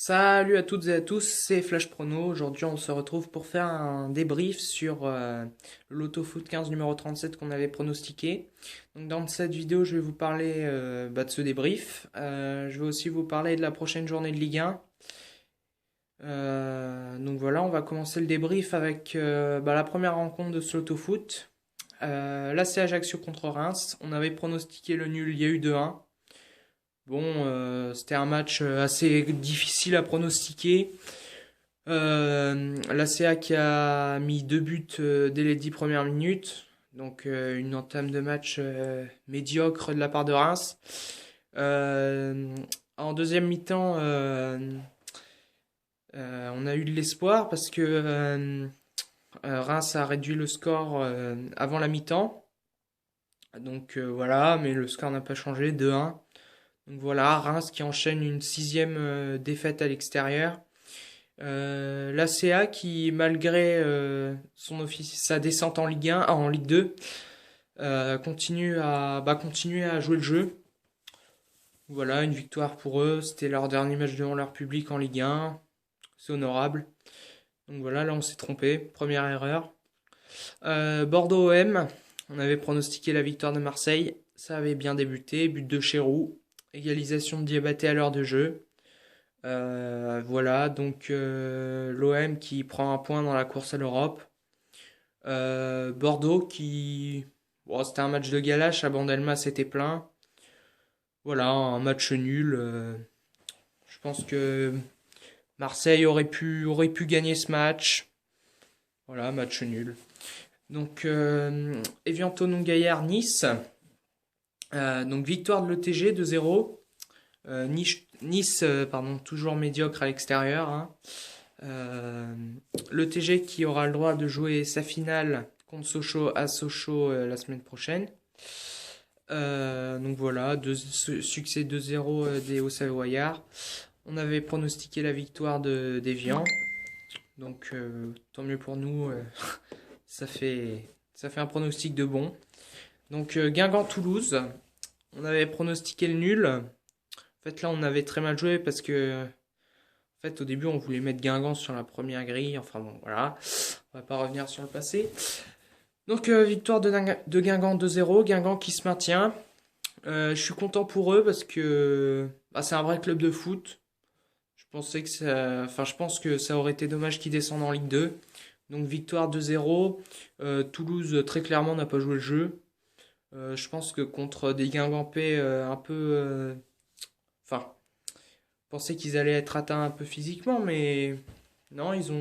Salut à toutes et à tous, c'est Flash Prono. Aujourd'hui, on se retrouve pour faire un débrief sur le Loto Foot 15 numéro 37 qu'on avait pronostiqué. Donc, dans cette vidéo, je vais vous parler de ce débrief. Je vais aussi vous parler de la prochaine journée de Ligue 1. Donc voilà, on va commencer le débrief avec la première rencontre de ce Loto Foot. Là, c'est Ajaccio contre Reims. On avait pronostiqué le nul, il y a eu 2-1. Bon, c'était un match assez difficile à pronostiquer. L'ACA qui a mis 2 buts dès les 10 premières minutes. Donc une entame de match médiocre de la part de Reims. En deuxième mi-temps, on a eu de l'espoir parce que Reims a réduit le score avant la mi-temps. Donc voilà, mais le score n'a pas changé, 2-1. Donc voilà, Reims qui enchaîne une sixième défaite à l'extérieur. L'ACA qui, malgré sa descente en Ligue 1, en Ligue 2, continue à jouer le jeu. Voilà, une victoire pour eux. C'était leur dernier match devant leur public en Ligue 1. C'est honorable. Donc voilà, là on s'est trompé. Première erreur. Bordeaux OM, on avait pronostiqué la victoire de Marseille. Ça avait bien débuté. But de Chérou. Égalisation de Diabaté à l'heure de jeu. Voilà, donc l'OM qui prend un point dans la course à l'Europe. Bordeaux qui... Bon, c'était un match de galache, à Bandelma c'était plein. Voilà, un match nul. Je pense que Marseille aurait pu gagner ce match. Voilà, match nul. Donc, Evian Tonon Gaillard, Nice. Donc, victoire de l'ETG 2-0. Nice, pardon, toujours médiocre à l'extérieur. Hein. L'ETG qui aura le droit de jouer sa finale contre Sochaux à Sochaux la semaine prochaine. Donc voilà, succès 2-0 des Hauts-Savoyards. On avait pronostiqué la victoire d'Evian. Donc tant mieux pour nous. ça fait un pronostic de bon. Donc Guingamp-Toulouse. On avait pronostiqué le nul. En fait là on avait très mal joué parce que en fait au début on voulait mettre Guingamp sur la première grille. Enfin bon voilà. On va pas revenir sur le passé. Donc victoire de Guingamp 2-0. Guingamp qui se maintient. Je suis content pour eux parce que c'est un vrai club de foot. Je pense que ça aurait été dommage qu'ils descendent en Ligue 2. Donc victoire 2-0. Toulouse très clairement n'a pas joué le jeu. Je pense que contre des Guingampais un peu, enfin, pensaient qu'ils allaient être atteints un peu physiquement, mais non, ils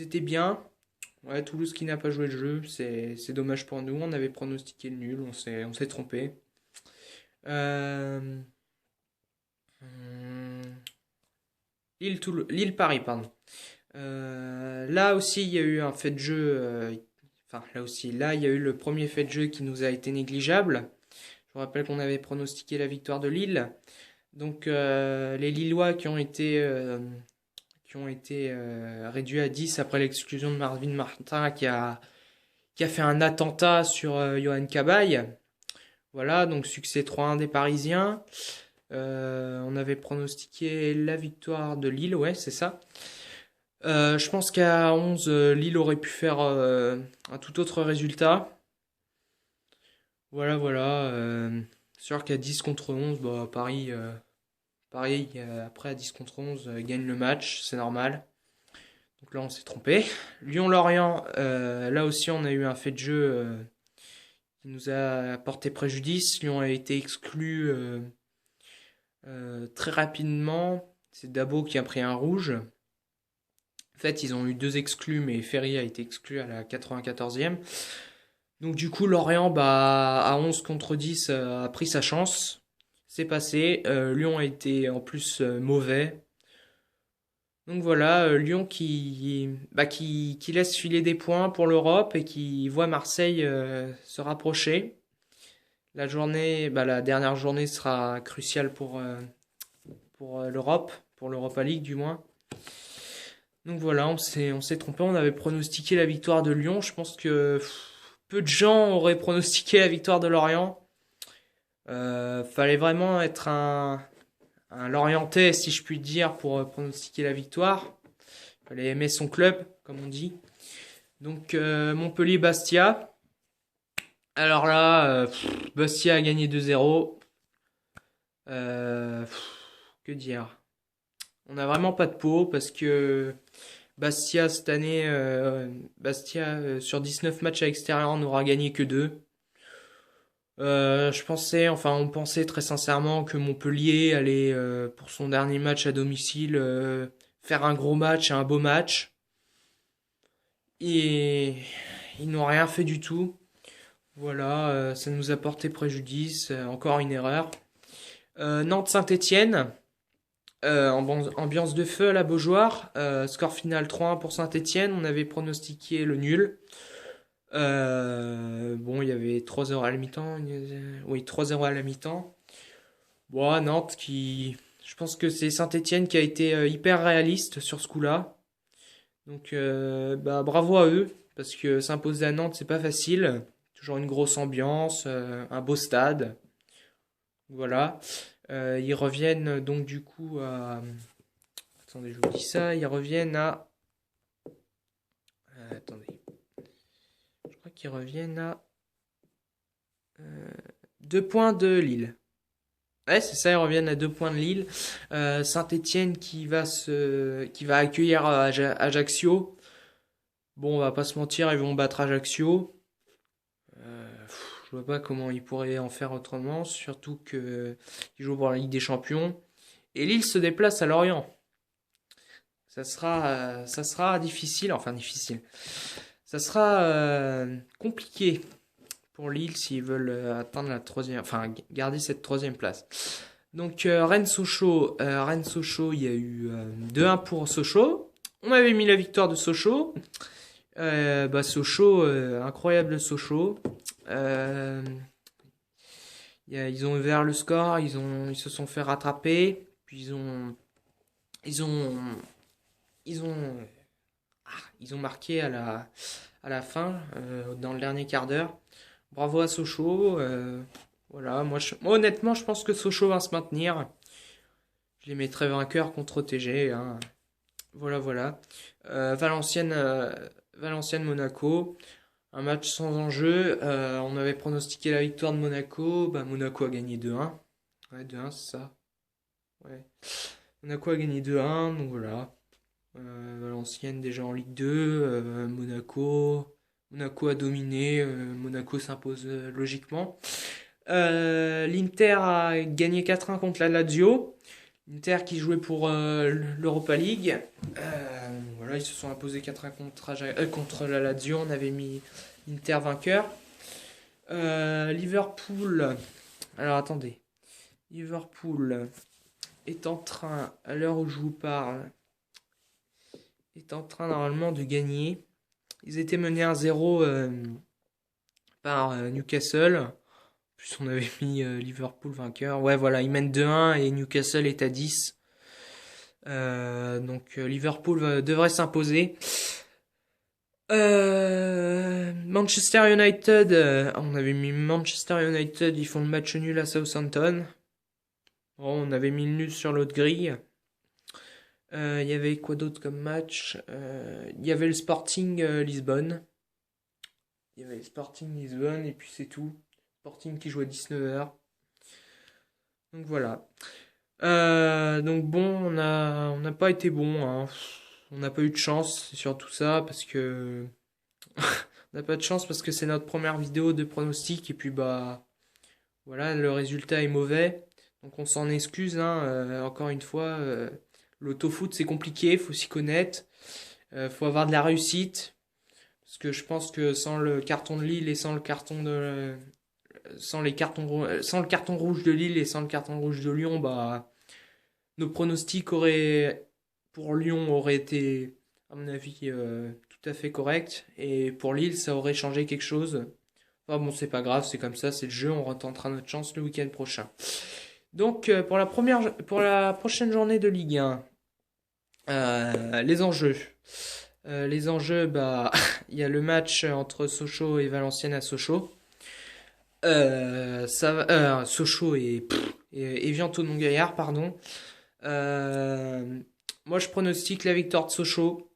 étaient bien. Ouais, Toulouse qui n'a pas joué le jeu, c'est dommage pour nous. On avait pronostiqué le nul, on s'est trompé. Euh, Lille-Paris, pardon. Là aussi, il y a eu un fait de jeu. Là aussi, là, il y a eu le premier fait de jeu qui nous a été négligeable. Je vous rappelle qu'on avait pronostiqué la victoire de Lille. Donc, les Lillois qui ont été réduits à 10 après l'exclusion de Marvin Martin qui a fait un attentat sur Johan Cabaye. Voilà, donc succès 3-1 des Parisiens. On avait pronostiqué la victoire de Lille, ouais, c'est ça. Je pense qu'à 11, Lille aurait pu faire un tout autre résultat. Voilà, voilà. Sûr qu'à 10 contre 11, Paris, pareil, après à 10 contre 11, gagne le match, c'est normal. Donc là, on s'est trompé. Lyon-Lorient, là aussi, on a eu un fait de jeu qui nous a porté préjudice. Lyon a été exclu très rapidement. C'est Dabo qui a pris un rouge. En fait, ils ont eu 2 exclus, mais Ferry a été exclu à la 94e. Donc du coup, Lorient, à 11 contre 10, a pris sa chance. C'est passé. Lyon a été en plus mauvais. Donc voilà, Lyon qui laisse filer des points pour l'Europe et qui voit Marseille se rapprocher. La dernière journée sera cruciale pour l'Europe, pour l'Europa League du moins. Donc voilà, on s'est trompé, on avait pronostiqué la victoire de Lyon. Je pense que peu de gens auraient pronostiqué la victoire de Lorient. Fallait vraiment être un un Lorientais, si je puis dire, pour pronostiquer la victoire. Il fallait aimer son club, comme on dit. Donc Montpellier-Bastia. Alors là, Bastia a gagné 2-0. Que dire? On n'a vraiment pas de peau parce que Bastia cette année, sur 19 matchs à l'extérieur n'aura gagné que 2. On pensait très sincèrement que Montpellier allait, pour son dernier match à domicile, faire un gros match, un beau match. Et ils n'ont rien fait du tout. Voilà, ça nous a porté préjudice, encore une erreur. Nantes-Saint-Étienne, ambiance de feu à la Beaujoire, score final 3-1 pour Saint-Étienne, on avait pronostiqué le nul. Bon, il y avait 3-0 à la mi-temps. Oui, 3-0 à la mi-temps. Bon, Nantes qui... Je pense que c'est Saint-Étienne qui a été hyper réaliste sur ce coup-là. Donc, bravo à eux, parce que s'imposer à Nantes, c'est pas facile. Toujours une grosse ambiance, un beau stade. Voilà. Ils reviennent donc du coup à... Attendez, je vous dis ça. Ils reviennent à... attendez. Je crois qu'ils reviennent à 2 points de Lille. Ouais, c'est ça, ils reviennent à 2 points de Lille. Saint-Étienne qui va accueillir Ajaccio. Bon, on va pas se mentir, ils vont battre Ajaccio. Je vois pas comment ils pourraient en faire autrement, surtout qu'ils jouent pour la Ligue des Champions. Et Lille se déplace à Lorient. Ça sera difficile, enfin difficile. Ça sera compliqué pour Lille s'ils veulent atteindre la troisième, enfin garder cette troisième place. Donc Rennes-Sochaux, il y a eu 2-1 pour Sochaux. On avait mis la victoire de Sochaux. Sochaux, incroyable Sochaux. Ils ont ouvert le score, ils se sont fait rattraper, puis ils ont marqué à la fin, dans le dernier quart d'heure. Bravo à Sochaux. Voilà, moi honnêtement, je pense que Sochaux va se maintenir. Je les mettrai vainqueurs contre TG. Hein. Voilà. Valenciennes-Monaco. Un match sans enjeu. On avait pronostiqué la victoire de Monaco. Monaco a gagné 2-1. Ouais, 2-1, c'est ça. Ouais. Monaco a gagné 2-1, donc voilà. Valenciennes déjà en Ligue 2. Monaco a dominé. Monaco s'impose logiquement. L'Inter a gagné 4-1 contre la Lazio. L'Inter qui jouait pour l'Europa League. Voilà, ils se sont imposés 4-1 contre la Lazio. On avait mis l'Inter vainqueur. Liverpool. Alors attendez. Liverpool est en train, à l'heure où je vous parle, est en train normalement de gagner. Ils étaient menés 1-0 par Newcastle. En plus, on avait mis Liverpool vainqueur. Ouais, voilà, ils mènent 2-1 et Newcastle est à 10. Donc Liverpool devrait s'imposer. Manchester United, on avait mis Manchester United, ils font le match nul à Southampton. Bon, on avait mis le nul sur l'autre grille. Il y avait quoi d'autre comme match? Il y avait le Sporting Lisbonne. Il y avait le Sporting Lisbonne et puis c'est tout. Sporting qui joue à 19h. Donc voilà. Donc bon, on n'a pas été bon. Hein. On n'a pas eu de chance, c'est surtout ça, parce que... on n'a pas de chance parce que c'est notre première vidéo de pronostic et puis voilà, le résultat est mauvais. Donc on s'en excuse, hein. Encore une fois, l'autofoot c'est compliqué, faut s'y connaître. Faut avoir de la réussite. Parce que je pense que sans le carton de Lille et sans le carton rouge de Lille et sans le carton rouge de Lyon, nos pronostics pour Lyon auraient été, à mon avis, tout à fait corrects. Et pour Lille, ça aurait changé quelque chose. Enfin bon, c'est pas grave, c'est comme ça, c'est le jeu, on retentera notre chance le week-end prochain. Donc, pour la prochaine journée de Ligue 1, les enjeux. Il y a le match entre Sochaux et Valenciennes à Sochaux. Sochaux est Evian Tonon Gaillard, pardon. Moi, je pronostique la victoire de Sochaux.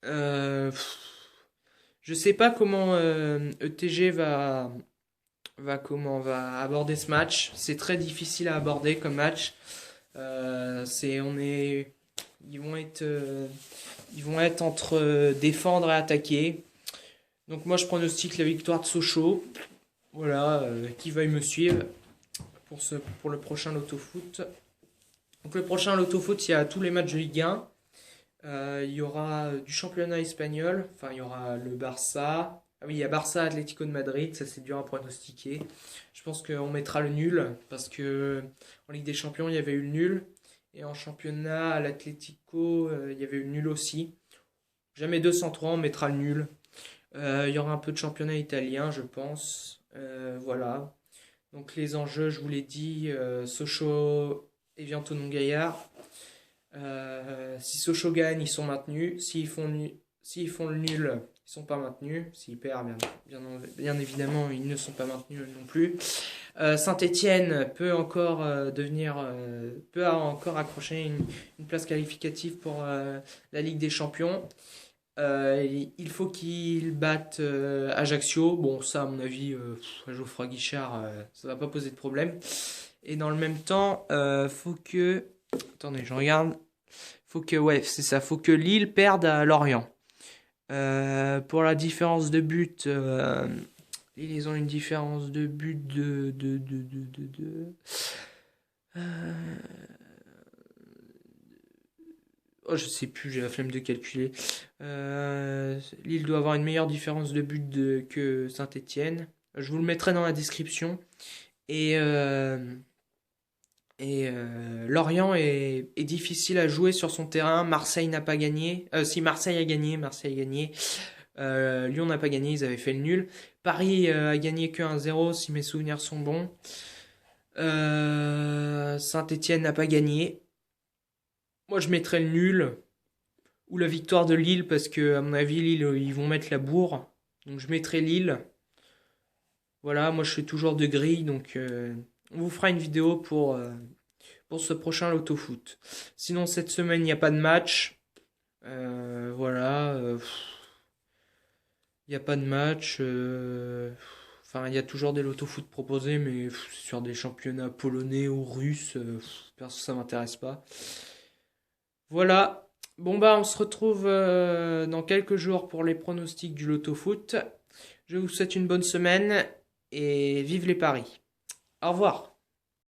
Je sais pas comment ETG va aborder ce match. C'est très difficile à aborder comme match. Ils vont être entre défendre et attaquer. Donc moi, je pronostique la victoire de Sochaux. Voilà, qui veuille me suivre pour le prochain Loto Foot. Donc le prochain Loto Foot, il y a tous les matchs de Ligue 1. Il y aura du championnat espagnol. Enfin, il y aura le Barça. Ah oui, il y a Barça Atlético de Madrid. Ça, c'est dur à pronostiquer. Je pense qu'on mettra le nul parce que en Ligue des Champions, il y avait eu le nul. Et en championnat, à l'Atlético, il y avait eu le nul aussi. Jamais 203, on mettra le nul. Il y aura un peu de championnat italien, je pense. Voilà. Donc les enjeux, je vous l'ai dit, Sochaux et Tonon Gaillard. Si Sochaux gagne, ils sont maintenus. S'ils font le nul, ils sont pas maintenus. S'ils perdent, bien évidemment, ils ne sont pas maintenus non plus. Saint-Étienne peut encore peut encore accrocher une place qualificative pour la Ligue des Champions. Il faut qu'ils battent Ajaccio. Bon, ça, à mon avis, Geoffroy Guichard, ça va pas poser de problème. Et dans le même temps, faut que... Attendez, je regarde. Ouais, c'est ça. Faut que Lille perde à Lorient. Pour la différence de but, ils ont une différence de but oh, je sais plus, j'ai la flemme de calculer. Lille doit avoir une meilleure différence de but que Saint-Étienne. Je vous le mettrai dans la description. Et Lorient est difficile à jouer sur son terrain. Marseille n'a pas gagné. Si Marseille a gagné. Lyon n'a pas gagné, ils avaient fait le nul. Paris a gagné que 1-0 si mes souvenirs sont bons. Saint-Étienne n'a pas gagné. Moi je mettrais le nul ou la victoire de Lille parce que à mon avis Lille ils vont mettre la bourre. Donc je mettrais Lille. Voilà, moi je fais toujours de grille donc on vous fera une vidéo pour ce prochain Loto Foot. Sinon cette semaine il n'y a pas de match. Voilà. Il n'y a pas de match. Enfin, il y a toujours des loto-foot proposés, mais sur des championnats polonais ou russes, perso, ça m'intéresse pas. Voilà. Bon, bah, on se retrouve dans quelques jours pour les pronostics du loto-foot. Je vous souhaite une bonne semaine et vive les paris. Au revoir.